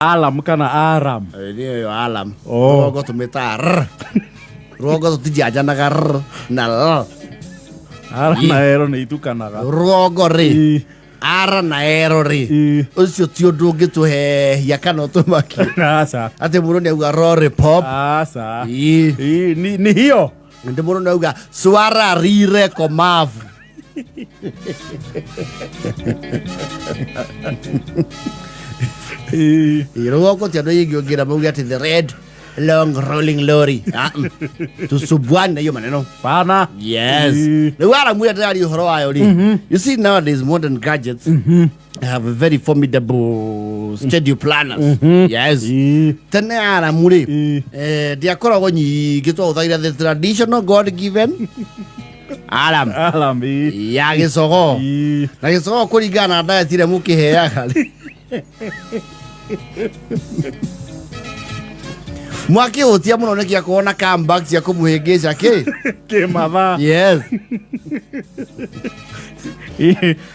Alam kana Aram. Ndio alam. Oh. Rogo tumeta. Rogo tujajanaga na l. Aram na ero ni itukanaga. Rogo ri. Ara na ero ri. Ucio ti undu ngituhe yakano tumaki. Asa. Ate murone uga rore pop. Asa. Ni hiyo. Ande murone uga swara rire komavu. Rogo ti ando yingira mugi ati the red long rolling lorry. Tusubwana hiyo maneno. Pana. Yes. The wara mu yatari horo ayo ri. You see nowadays modern gadgets have a very formidable schedule planners. Yes. Tene ara muri. Dia koragwo nyingi twahuthagira the traditional God given alam. Ya gicogo. Na gicogo kuringana na diet ire mukiheaga. Mwaki hotia muno nekia kuona comeback cia kumuhingisha ke mama. Yes.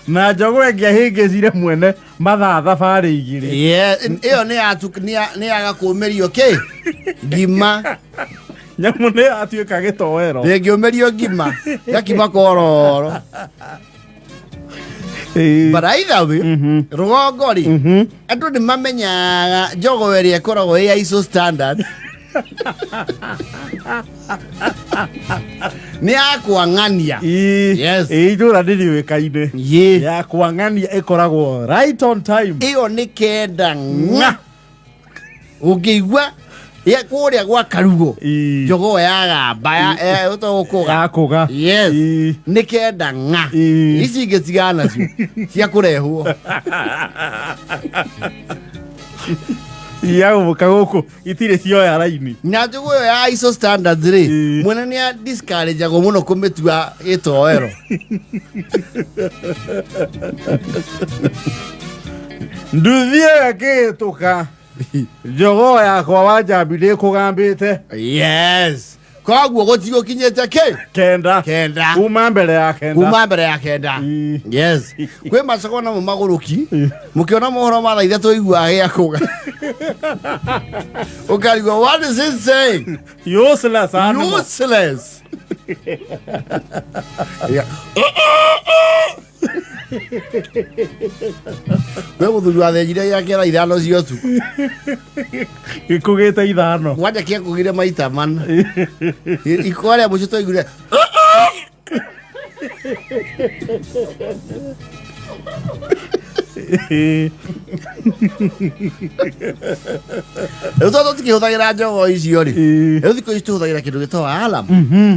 Na jogo engia hingicire mwene mathaa thabari igiri. Yes, iyo ni agakumerio gima. Nyamu ne atuika gitowero. Ngiumerio gima. Gakima kororo. But either way, rugongori, andu ni mamenyaga jogo eri ekoragwo ISO standard. Ni akwangania. Yes. Ijura ndiri wekaine. Ya kwangania ekoragwo right on time. Iyo ni kenda nga. Ukiigwa ya kuria gwa karugo. Jogo ya baya utokuga. Yakuga. Yes. Ni kenda nga. Ici ngetigana cia kurehwo. Ya mukaguku itire cio ya raini. Na jogo ya ISO standards ri. Mwene ni discourage ago muno kumetua itoero. Nduthie gituka. Jogo ya kwa wajambire kugambite. Yes. Kwaguo gotigo kinyete kenda. Kuma mbere ya kenda. Yes. Kwe macoko na mumaguruki. Mukiona mohoro ma thaitha tuigua ya kuga. Ukarigo, what is it saying? Useless animal. Useless. Yeah. Wewe thurua thejire ya kera ithano cio tu. Ikugite ithano. Waja kia kugire maita man. Ikore mucito igure. Toto tukihuthagira njogo icio ri. Thikũ ici tuhuthagira kindu gitawa alam.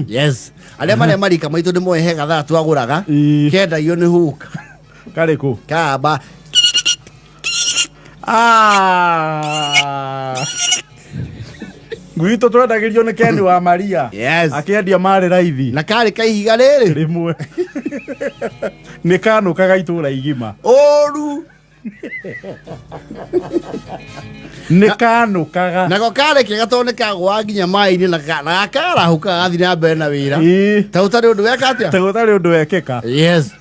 Yes. Aria marika maitu ni moe hega thaa twaguraga. Kendagio ni huka. Kariku. Kamba. Gwito twendagirio ni Kendi wa Maria. Yes. Akendia mari raithi. Na kari kaihiga riri. Rimwe. Ni kanu kaga itura igima. Oru. Ni kanu kaga. Nako kare kega tone kagwa nginya mai-ini na kara huka gathi na mbere na wira. Ta utari undu weka atia? Ta utari undu wekeka. Yes.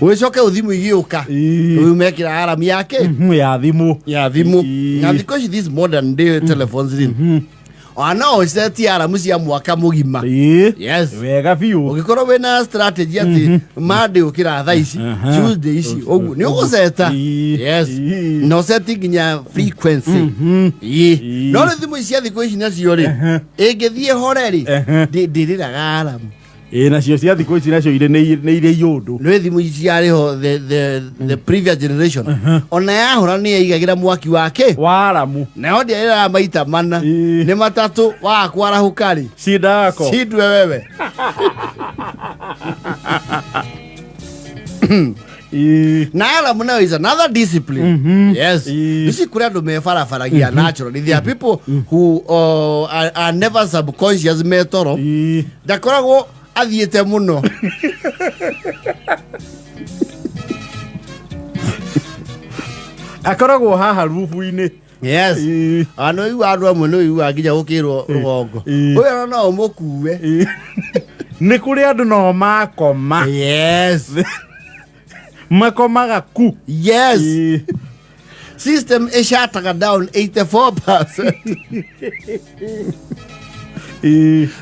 Wicoke uthimu igiuka. Uyu mekira alarm yake. Ya thimu. Na because this modern day telephones in. No, seti alarm cia mwaka mugima. Yes. Wega biu. Ugikorwo wena strategy ati Monday ukira thaa ici, Tuesday ici, ogu ni uguseta. Yes. No setting nginya frequency. No thimu cia thiku ici nacio ri. Ingithie horeri. Ndiriraga alarm. Nacio cia thiku ici nacio ire nĩ ire yundu. No thimu ici ariho the previous generation. Ona yahora ni yaigagira mwaki wake. Waramu. Na odia ira maita mana. Ni matatu wa kwara hukari. Shida yako. Shidwe wewe. Na alarm now is another discipline. Yes. You see kura do me farafaragia naturally. There are people who are never subconscious metoro. Dakorago athiete muno. Akoragwo haha rufu-ini. Yes. Ano yu andu amwe no yu aginya gukirwo rugongo. Uyo no umukuwe. Ni kuri andu no makoma. Yes. Makomaga ku. Yes. system ishataga down 84%.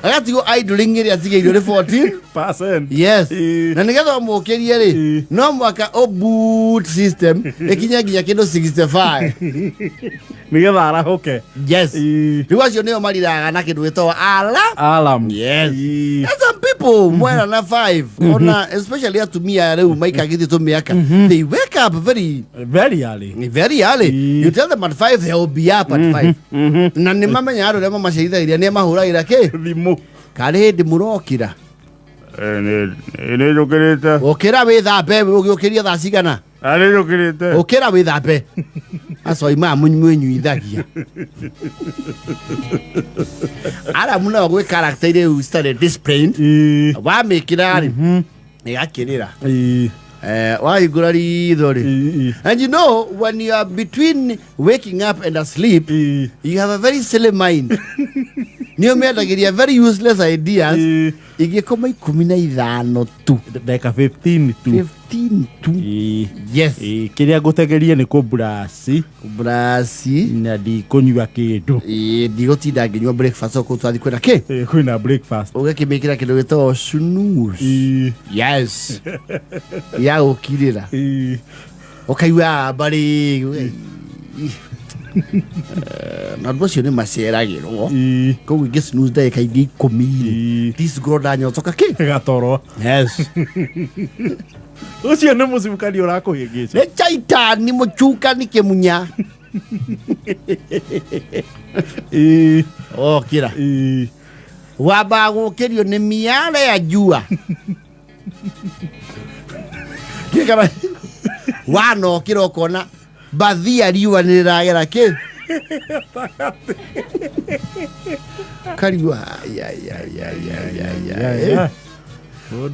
Agatigo idling iri atigeirio ni 14%. Yes. Na nigetha mukirie ri no mwaka boot system ikinya nginya kindu 65. Nigetha arahoke. Yes. Riu acio nio mariraga na kindu gitwa alarm. Yes. Some people mwena na 5 ona especially atumia riu maikagithi tumiaka they wake up very early. You tell them at 5 they will be up at 5. Na ni mamenya aro rema maceithairia ni mahuraira ki Thimu. Kari ndi murokira. Ene jokirite. Okira withambe ugiukiria thaa cigana? Ane jokirite. Okira withambe. Aso ima munyuithagia. Ara muna gwe character ile you started disciplined. Wa mikira ri. Igakirira. Why gurari dori? And you know, when you are between waking up and asleep, you have a very silly mind. Niyo metagiria very useless ideas. Igikoma 15 tu. Like 15 tu. 15 tu. Yes. Kiria gutegeria ni kubrasi. Na di kunywa kindu. Ndigotinda nginywa breakfast ko twathi kwena ki? Kwina breakfast. Ugakimikira kindu gitwa snooze. Yes. Ya ukirira. Ukaigua bari. Na ndũcio nĩ maceragĩrwo koguo ingĩ snooze ndagĩka ingĩ 10 tisgro ndanyotoka ki gatoro. Yes. Ucio nĩ mũcukani ũrakũhĩngĩca. Nĩ chaitani mũcukani kĩmunya. Kira wamba gũkĩrio nĩ miale ya jua. Kĩkara wanokĩra ũkona bathia riua nĩ rĩragera ki kariwa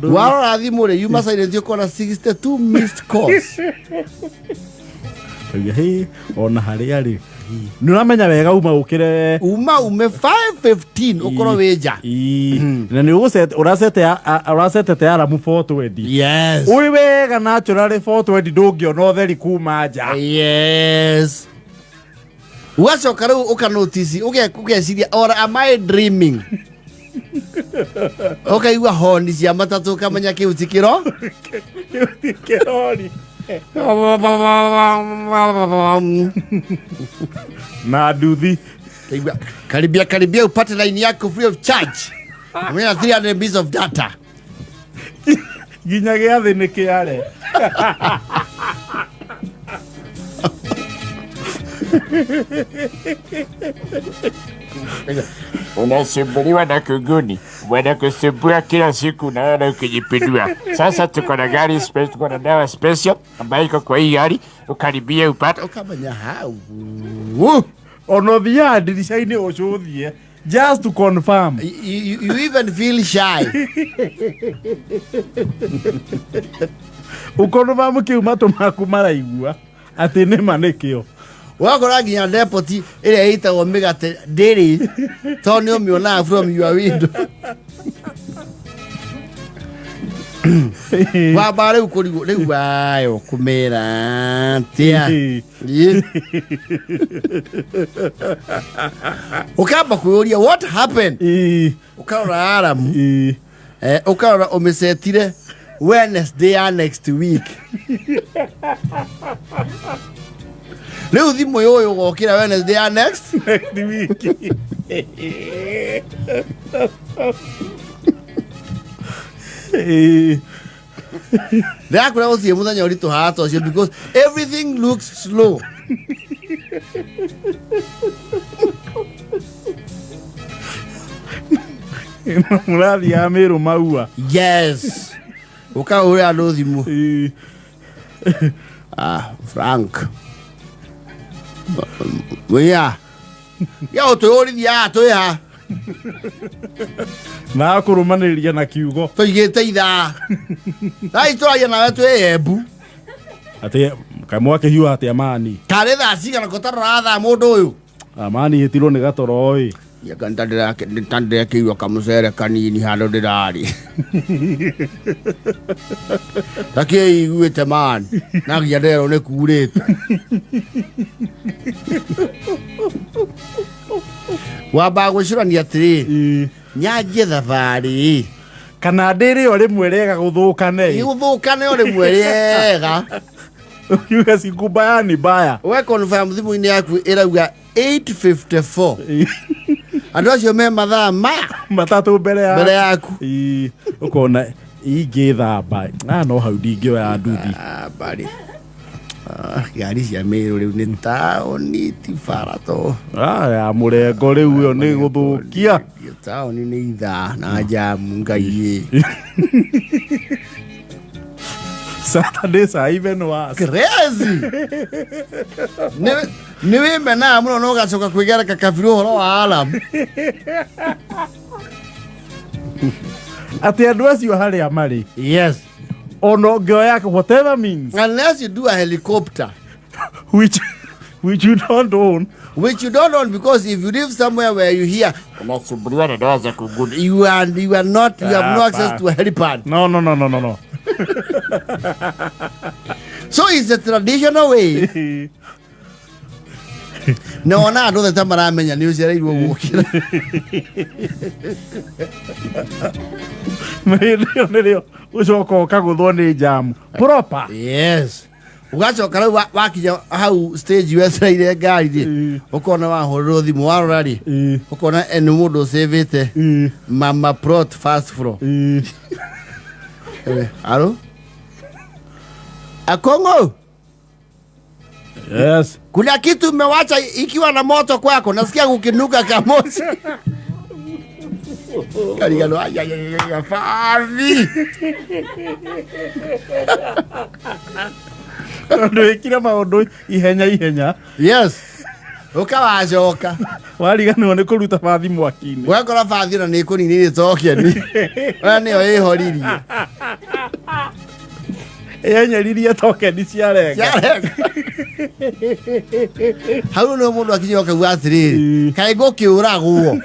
warora thimũ rĩ yuma silent ũkona 62 missed calls. Ona harĩa rĩ nĩ ũramenya wega ume 5:15 ũkorwo wĩ nja. Na nĩ ũracete aramu 420. Yes. Ũrĩ wega naturally 420 ndũngĩona ũtheri kuma nja. Yes. Ugacoka rĩu ũkanotici ũgeciria or am I dreaming? Ũkaigua honi cia matatũ ũkamenya kĩu ti kĩro. Na nduthi karibia upate line yako free of charge. Amena 300 MB of data. Ginya gĩathĩ nĩ kĩare. Unasumbuliwa na kunguni, wanakusumbua kila siku na ukijipindua. Sasa tuko na gari special, tuko na dawa special ambayo iko kwa hii gari, ukaribia upate ukamenya hau. Ono thia ndirisha-inĩ ũcũthie just to confirm. You even feel shy. Ukonfirm kiu matu maku maraigua ati nĩ manĩkĩo. Wakora nginya depot ĩrĩa ĩtagwo mĩgate dairy to nĩ ũmĩonaga from your window. Wamba rĩu kũrigwo rĩu ayo kũmera tia. Ukamba kwĩũria what happened? Ukarora alarm. Ukarora ũmĩcetire Wednesday ya next week. Leo thimo yoyo gokira Wednesday ya next week. Ndakura uthie muthenya uritu hato cio because everything looks slow. Murathi ya miru maua. Yes. Ukaura ndo thimo. Frank. Wea. Ya utoyorithia toya. Na kurumanĩrĩria na kiugo. Toigĩte ithaa. Ai twaria nawe twĩembu. Ati kamwa kihiu ati amani. Kare thaa cigana gũtarora thaa mũndũ ũyũ. Amani hitirwo nĩ gatoro ĩ. Tandä kiiwa kamusere kanini hano ndirari. Takie iguite man. Nagia ndero ne kurite. Wamba gwicurania atiri. Nyanjie thabari. Kana ndiri o rimwe rega guthukane. Guthukane o rimwe rega. Yuga sikubaya ni baya. We confirm thimu-ini yaku irauga 8:54. Andu acio me mathaa matatu mbere yaku. Ukona ingithamba no hau ndingioya nduthi. Bari. Gari cia Meru riu ni taoni ti barato. Ya murengo riu yo ni guthukia. Taoni ni ithaa na jamu ngai. Saturday sa even was crazy. Niwe mena muno no gacoka kwigera kakabiru horo wa alam. Ati andu acio haria mari. Yes. Ono ngioya whatever means. Unless you do a helicopter. Which you don't own. Which you don't own, because if you live somewhere where you hear unasumbuliwa na dawa za kuguni, you have no access to a helipad. No. So it's the traditional way. No, I don't think maramenya ni ucereirwo gukira. Nĩrĩo ucoka ũkaguthwo nĩ jamu proper. Yes. Ugacoka rĩu wakinya hau stage wetereire ngari rĩ ukona wahũrĩrwo thimũ warora rĩ ukona nĩ mũndũ ũcĩvĩte Mama Plot first floor. Alo? Akongo? Yes. Kuna kitu umewacha ikiwa na moto kwako, nasikia kukinuka kamosi. Karigano ya favi. Ndio ikira maundu ihenya. Yes. Ukawacoka. Wariganwo nĩ kũruta bathi mwaki-inĩ. Wekora bathi na nĩ kũninĩrĩte tokeni. Wewe nĩyo ĩhoririe. Enyeririe tokeni ciarenga. Hau no mũndũ akinya akauga atĩrĩrĩ, kaĩ ngũkĩũragwo.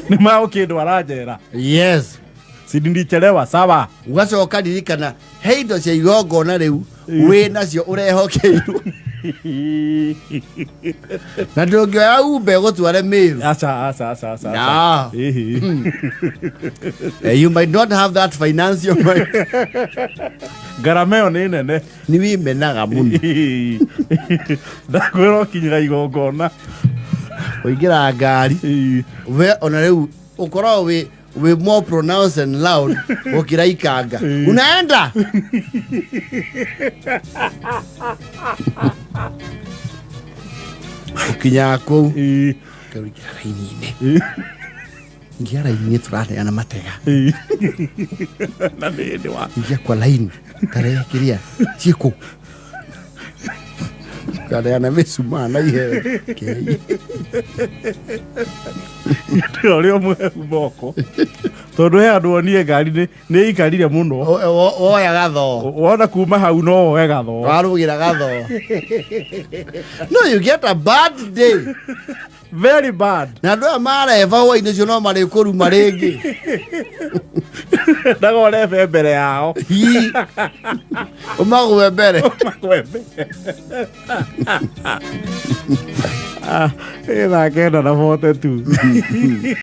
Nĩ magũkĩndwara njera. Yes. Sindindichelewa sawa. Ugacoka ririkana he indo cia igongona rĩu wĩ nacio ũrehokeirwo. Na ndũngĩoya Uber gũtware Meru. Acha. You might not have that financial money. Ngarama ĩyo nĩ nene. Nĩ wimenaga mũno. Ndakwĩra ũkinyĩra igongona. Ũingĩra ngari. We ona rĩu ũkorwo we more pronounced and loud ukira ikanga unaenda ukinya kou karikira laini-inĩ ngia laini turaheana matega na nĩ wa ngia kwa laini tarekiria chiko kareana mesuma na ihe kei Ndio mwe mboko tondu he andu onie ngari nĩ ikarire muno oya gatho wona kuma hau no oe gatho warugira gatho. No, you get a bad day. Very bad. Na andũ aya mareva hwainĩ ũcio no marĩkũruma rĩngĩ. Ndagorebe mbere yao. Ũmagwe mbere. Ĩra kenda na 42.